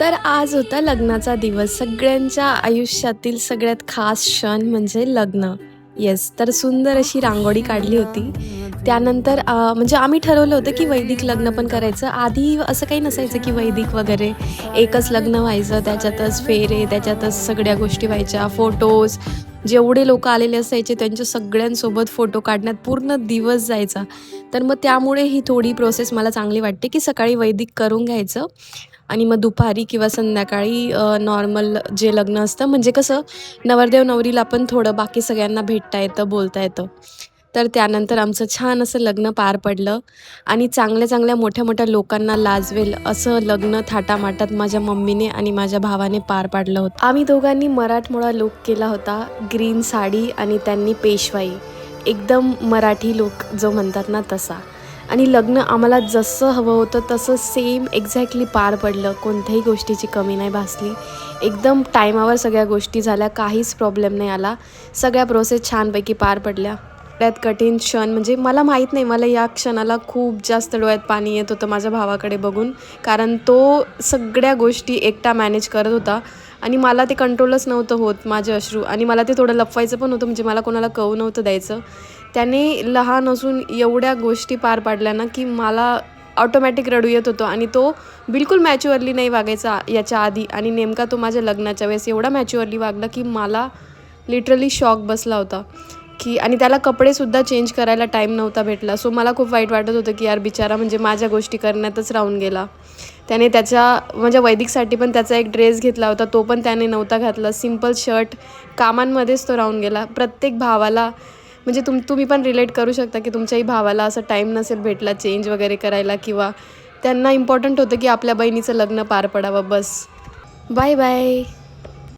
तर आज होता लग्नाचा दिवस. सगळ्यांच्या आयुष्यातील सगळ्यात खास क्षण म्हणजे लग्न. येस, तर सुंदर अशी रांगोळी काढली होती. त्यानंतर म्हणजे आम्ही ठरवलं होतं, की वैदिक लग्न पण करायचं. आधी असं काही नसायचं, की वैदिक वगैरे. एकच लग्न व्हायचं, त्याच्यातच फेरे, त्याच्यातच सगळ्या गोष्टी व्हायच्या. फोटोज, जेवढे लोकं आलेले असायचे त्यांच्या सगळ्यांसोबत फोटो काढण्यात पूर्ण दिवस जायचा. तर मग त्यामुळे ही थोडी प्रोसेस मला चांगली वाटते, की सकाळी वैदिक करून घ्यायचं आणि मग दुपारी किंवा संध्याकाळी नॉर्मल जे लग्न असतं म्हणजे कसं नवरदेव नवरीला पण थोडं बाकी सगळ्यांना भेटता येतं, बोलता येतं. तर त्यानंतर आमचं छान असं लग्न पार पडलं आणि चांगल्या-चांगल्या, मोठ्या-मोठ्या लोकांना लाजवेल असं लग्न थाटामाटात माझ्या मम्मीने आणि माझ्या भावाने पार पाडलं होतं. आम्ही दोघांनी मराठमोळा लूक केला होता. ग्रीन साडी आणि त्यांनी पेशवाई. एकदम मराठी लूक जो म्हणतात ना तसा. आणि लग्न आम्हाला जसं हवं होतं तसं सेम एक्झॅक्टली पार पडलं. कोणत्याही गोष्टीची कमी नाही भासली. एकदम टायमावर सगळ्या गोष्टी झाल्या. काहीच प्रॉब्लेम नाही आला. सगळ्या प्रोसेस छानपैकी पार पडल्या. सगळ्यात कठीण क्षण म्हणजे मला माहीत नाही, मला या क्षणाला खूप जास्त डोळ्यात पाणी येत होतं माझ्या भावाकडे बघून. कारण तो सगळ्या गोष्टी एकटा मॅनेज करत होता आणि मला ते कंट्रोलच नव्हतं होत माझे अश्रू आणि मला ते थोडं लपवायचं पण होतं म्हणजे मला कोणाला कळू नव्हतं द्यायचं. त्याने लहान असून एवढ्या गोष्टी पार पाडल्या ना, की मला ऑटोमॅटिक रडू येत होतं आणि तो बिलकुल मॅच्युअरली नाही वागायचा याच्या आधी आणि नेमका तो माझ्या लग्नाच्या वेळेस एवढा मॅच्युअरली वागला, की मला लिटरली शॉक बसला होता, की आणि त्याला कपडेसुद्धा चेंज करायला टाईम नव्हता भेटला. सो मला खूप वाईट वाटत होतं, की यार बिचारा म्हणजे माझ्या गोष्टी करण्यातच राहून गेला. त्याने त्याच्या म्हणजे वैदिकसाठी पण त्याचा एक ड्रेस घेतला होता, तो पण त्याने नव्हता घातला. सिंपल शर्ट, कामांमध्येच तो राहून गेला. प्रत्येक भावाला म्हणजे तुम्ही पण रिलेट करू शकता, की तुमच्याही भावाला असं टाईम नसेल भेटला चेंज वगैरे करायला किंवा त्यांना इम्पॉर्टंट होतं, की आपल्या बहिणीचं लग्न पार पडावं बस. Bye bye.